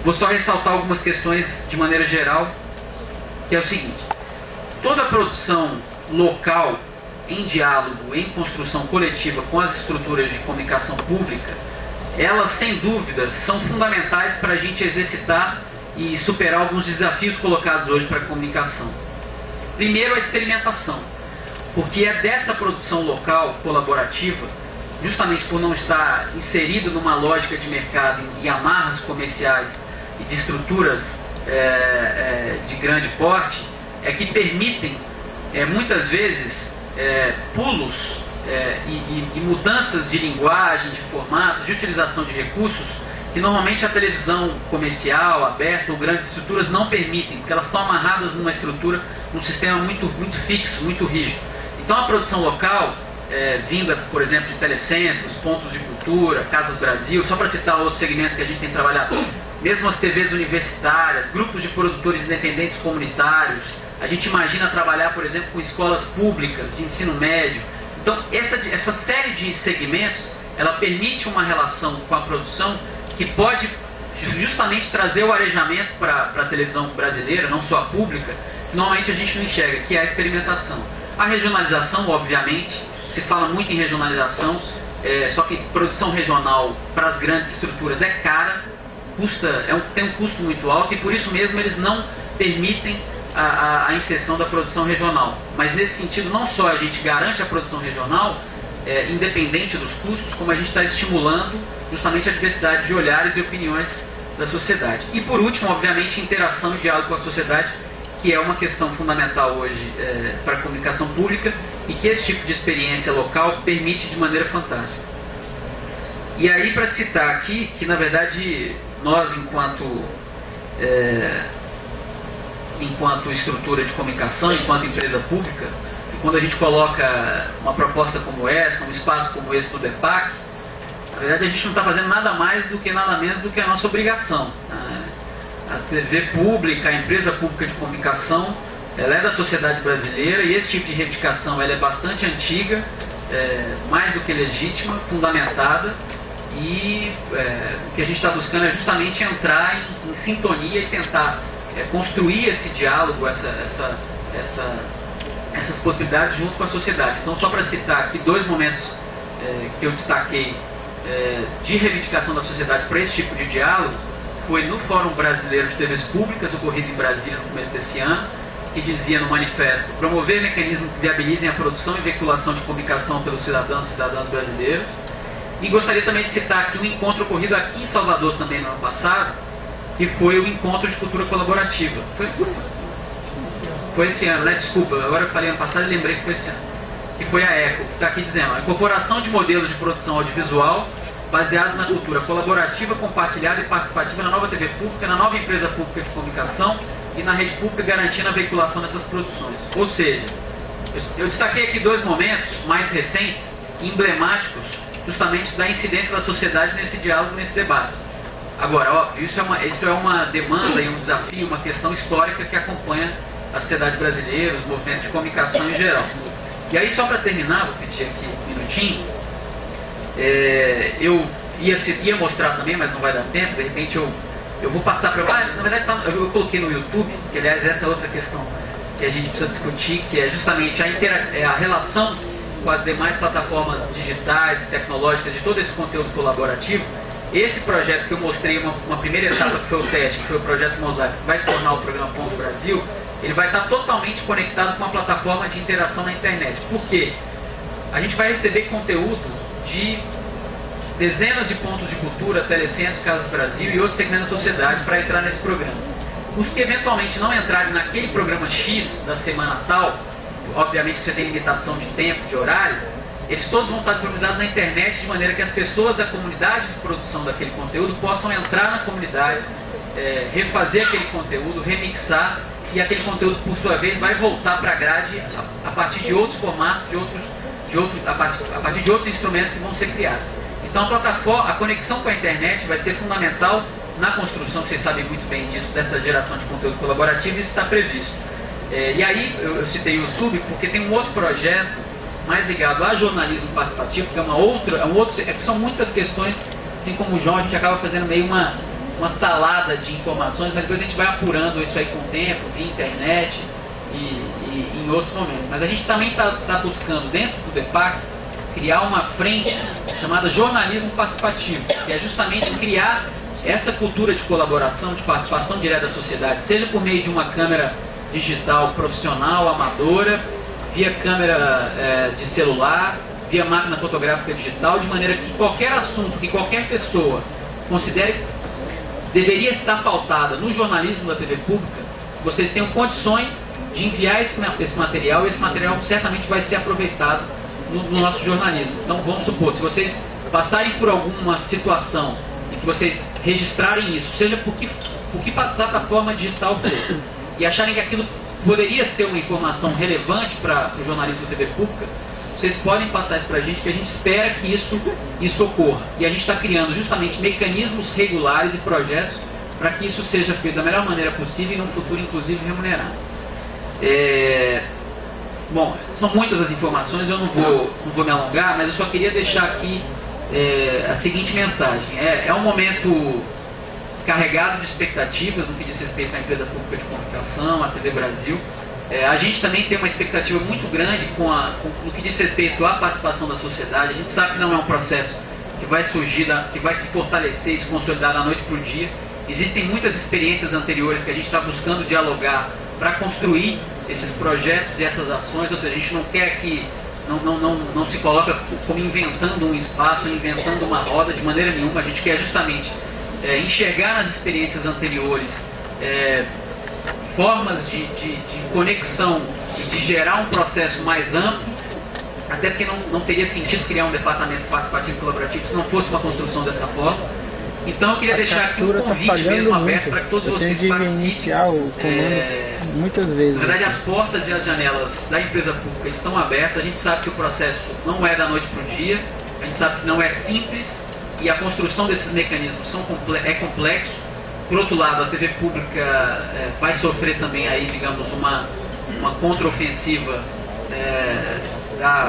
Vou só ressaltar algumas questões de maneira geral, que é o seguinte: toda a produção local, em diálogo, em construção coletiva com as estruturas de comunicação pública, elas, sem dúvidas, são fundamentais para a gente exercitar e superar alguns desafios colocados hoje para a comunicação. Primeiro, a experimentação, porque é dessa produção local, colaborativa, justamente por não estar inserido numa lógica de mercado e amarras comerciais e de estruturas de grande porte, é que permitem, muitas vezes, pulos e mudanças de linguagem, de formatos, de utilização de recursos, que normalmente a televisão comercial, aberta ou grandes estruturas não permitem, porque elas estão amarradas numa estrutura, num sistema muito fixo, muito rígido. Então a produção local, vinda, por exemplo, de telecentros, pontos de cultura, Casas Brasil, só para citar outros segmentos que a gente tem trabalhado, mesmo as TVs universitárias, grupos de produtores independentes comunitários, a gente imagina trabalhar, por exemplo, com escolas públicas de ensino médio. Então essa série de segmentos, ela permite uma relação com a produção que pode justamente trazer o arejamento para a televisão brasileira, não só a pública, que normalmente a gente não enxerga, que é a experimentação. A regionalização, obviamente, se fala muito em regionalização, só que produção regional para as grandes estruturas é cara, tem um custo muito alto, e por isso mesmo eles não permitem a inserção da produção regional. Mas nesse sentido, não só a gente garante a produção regional, independente dos custos, como a gente está estimulando justamente a diversidade de olhares e opiniões da sociedade. E por último, obviamente, interação e diálogo com a sociedade, que é uma questão fundamental hoje para a comunicação pública, e que esse tipo de experiência local permite de maneira fantástica. E aí, para citar aqui, que na verdade nós, enquanto estrutura de comunicação, enquanto empresa pública, quando a gente coloca uma proposta como essa, um espaço como esse do DEPAC, na verdade a gente não está fazendo nada mais do que nada menos do que a nossa obrigação. A TV pública, a empresa pública de comunicação, ela é da sociedade brasileira, e esse tipo de reivindicação ela é bastante antiga, mais do que legítima, fundamentada, e o que a gente está buscando é justamente entrar em sintonia e tentar construir esse diálogo, essas possibilidades junto com a sociedade. Então, só para citar aqui dois momentos que eu destaquei de reivindicação da sociedade para esse tipo de diálogo, foi no Fórum Brasileiro de TVs Públicas, ocorrido em Brasília no começo desse ano, que dizia no manifesto: promover mecanismos que viabilizem a produção e veiculação de comunicação pelos cidadãos e cidadãs brasileiros. E gostaria também de citar aqui um encontro ocorrido aqui em Salvador também no ano passado, que foi o Encontro de Cultura Colaborativa. Foi esse ano, né? Desculpa, agora eu falei ano passado e lembrei que foi esse ano. Que foi a ECO, que está aqui dizendo: a incorporação de modelos de produção audiovisual baseados na cultura colaborativa, compartilhada e participativa na nova TV pública, na nova empresa pública de comunicação e na rede pública, garantindo a veiculação dessas produções. Ou seja, eu destaquei aqui dois momentos mais recentes, emblemáticos, justamente da incidência da sociedade nesse diálogo, nesse debate. Agora, óbvio, isso é uma demanda e um desafio, uma questão histórica que acompanha a sociedade brasileira, os movimentos de comunicação em geral. E aí, só para terminar, vou pedir aqui um minutinho, eu ia mostrar também, mas não vai dar tempo, de repente eu vou passar para... na verdade, eu coloquei no YouTube, que aliás essa é outra questão que a gente precisa discutir, que é justamente a relação com as demais plataformas digitais e tecnológicas de todo esse conteúdo colaborativo. Esse projeto que eu mostrei, uma primeira etapa que foi o teste, que foi o projeto Mosaico, que vai se tornar o programa Ponto Brasil, ele vai estar totalmente conectado com uma plataforma de interação na internet. Por quê? A gente vai receber conteúdo de dezenas de pontos de cultura, telecentros, Casas Brasil e outros segmentos da sociedade para entrar nesse programa. Os que eventualmente não entrarem naquele programa X da semana tal, obviamente que você tem limitação de tempo, de horário, eles todos vão estar disponibilizados na internet, de maneira que as pessoas da comunidade de produção daquele conteúdo possam entrar na comunidade, refazer aquele conteúdo, remixar, e aquele conteúdo, por sua vez, vai voltar para a grade a partir de outros formatos, a partir de outros instrumentos que vão ser criados. Então a conexão com a internet vai ser fundamental na construção, vocês sabem muito bem disso, dessa geração de conteúdo colaborativo, e isso está previsto. E aí eu citei o SUB porque tem um outro projeto mais ligado a jornalismo participativo, que é que são muitas questões, assim como o João, a gente acaba fazendo meio uma salada de informações, mas depois a gente vai apurando isso aí com o tempo, via internet e em outros momentos. Mas a gente também está buscando, dentro do DEPAC, criar uma frente chamada jornalismo participativo, que é justamente criar essa cultura de colaboração, de participação direta da sociedade, seja por meio de uma câmera digital profissional, amadora, via câmera de celular, via máquina fotográfica digital, de maneira que qualquer assunto, que qualquer pessoa considere deveria estar pautada no jornalismo da TV pública, vocês tenham condições de enviar esse material, e esse material certamente vai ser aproveitado no nosso jornalismo. Então, vamos supor, se vocês passarem por alguma situação e que vocês registrarem isso, seja por que plataforma digital for, e acharem que aquilo poderia ser uma informação relevante para o jornalismo da TV pública, vocês podem passar isso para a gente, que a gente espera que isso ocorra. E a gente está criando justamente mecanismos regulares e projetos para que isso seja feito da melhor maneira possível e num futuro, inclusive, remunerado. Bom, são muitas as informações, eu não vou me alongar, mas eu só queria deixar aqui a seguinte mensagem. É um momento carregado de expectativas no que diz respeito à empresa pública de comunicação, à TV Brasil. A gente também tem uma expectativa muito grande no que diz respeito à participação da sociedade. A gente sabe que não é um processo que vai surgir, que vai se fortalecer e se consolidar da noite para o dia. Existem muitas experiências anteriores que a gente está buscando dialogar para construir esses projetos e essas ações, ou seja, a gente não quer que não se coloca como inventando um espaço, inventando uma roda, de maneira nenhuma. A gente quer justamente enxergar nas experiências anteriores formas de conexão e de gerar um processo mais amplo, até porque não teria sentido criar um departamento participativo colaborativo se não fosse uma construção dessa forma. Então eu queria deixar aqui um convite mesmo aberto para que todos vocês participem. Muitas vezes. Na verdade, as portas e as janelas da empresa pública estão abertas. A gente sabe que o processo não é da noite para o dia, a gente sabe que não é simples e a construção desses mecanismos é complexo. Por outro lado, a TV pública vai sofrer também aí, digamos, uma contraofensiva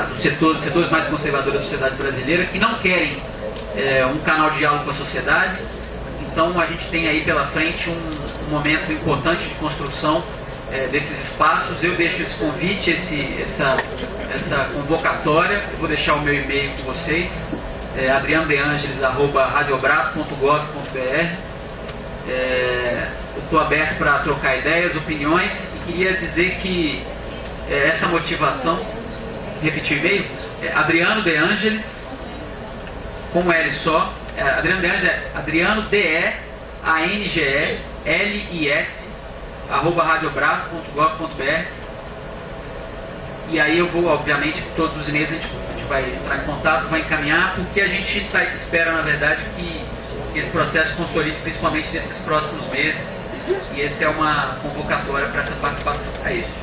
dos setores mais conservadores da sociedade brasileira, que não querem um canal de diálogo com a sociedade. Então a gente tem aí pela frente um momento importante de construção desses espaços. Eu deixo esse convite, essa convocatória. Eu vou deixar o meu e-mail com vocês, adrianodeangelis@radiobras.gov.br. Eu estou aberto para trocar ideias, opiniões, e queria dizer que essa motivação, repetir o e-mail, Adriano De Angelis, com um L só, Adriano De Angelis é Adriano DEANGELIS @radiobras.gov.br. E aí eu vou, obviamente, todos os e-mails a gente vai entrar em contato, vai encaminhar, porque a gente espera, na verdade, que esse processo consolide principalmente nesses próximos meses, e essa é uma convocatória para essa participação. É isso.